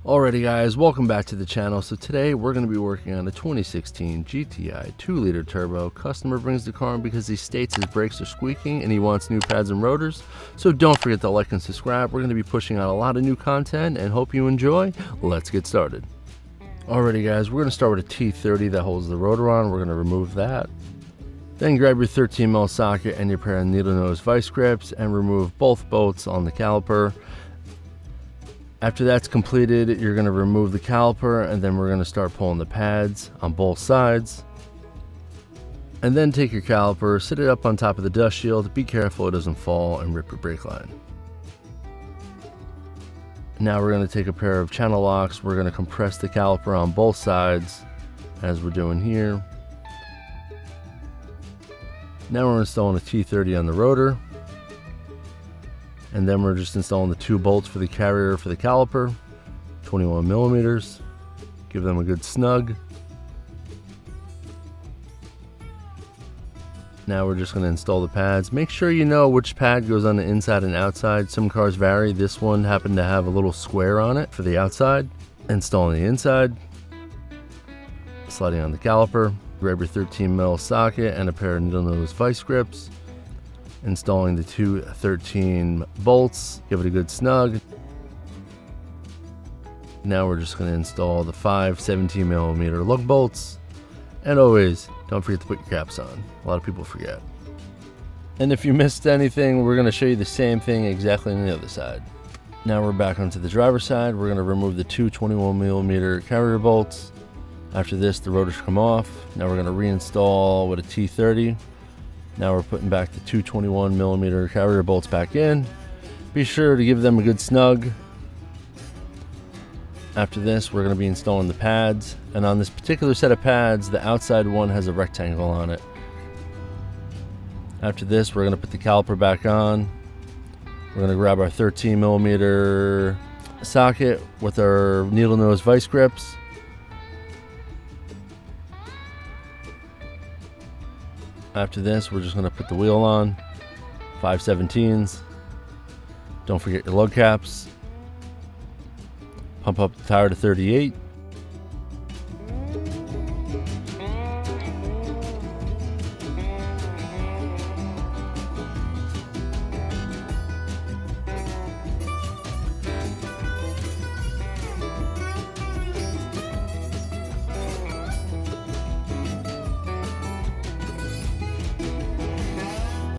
Alrighty guys, welcome back to the channel. So today we're going to be working on a 2016 GTI 2-liter turbo. Customer brings the car in because he states his brakes are squeaking and he wants new pads and rotors. So don't forget to like and subscribe. We're going to be pushing out a lot of new content and hope you enjoy. Let's get started. Alrighty guys, we're going to start with a T30 that holds the rotor on. We're going to remove that. Then grab your 13mm socket and your pair of needle nose vice grips and remove both bolts on the caliper. After that's completed, you're going to remove the caliper and then we're going to start pulling the pads on both sides. And then take your caliper, sit it up on top of the dust shield. Be careful it doesn't fall and rip your brake line. Now we're going to take a pair of channel locks. We're going to compress the caliper on both sides as we're doing here. Now we're installing a T30 on the rotor. And then we're just installing the 2 bolts for the carrier for the caliper, 21 millimeters. Give them a good snug. Now we're just going to install the pads. Make sure you know which pad goes on the inside and outside. Some cars vary. This one happened to have a little square on it for the outside. Installing the inside. Sliding on the caliper. Grab your 13mm socket and a pair of needle nose vice grips. Installing the 2 13 bolts, give it a good snug. Now we're just going to install the 5 17mm lug bolts. And always, don't forget to put your caps on. A lot of people forget. And if you missed anything, we're going to show you the same thing exactly on the other side. Now we're back onto the driver's side. We're going to remove the 2 21mm carrier bolts. After this, the rotor should come off. Now we're going to reinstall with a T30. Now we're putting back the 2 21mm carrier bolts back in. Be sure to give them a good snug. After this, we're going to be installing the pads. And on this particular set of pads, the outside one has a rectangle on it. After this, we're going to put the caliper back on. We're going to grab our 13mm socket with our needle nose vice grips. After this, we're just going to put the wheel on, 5 17s. Don't forget your lug caps. Pump up the tire to 38.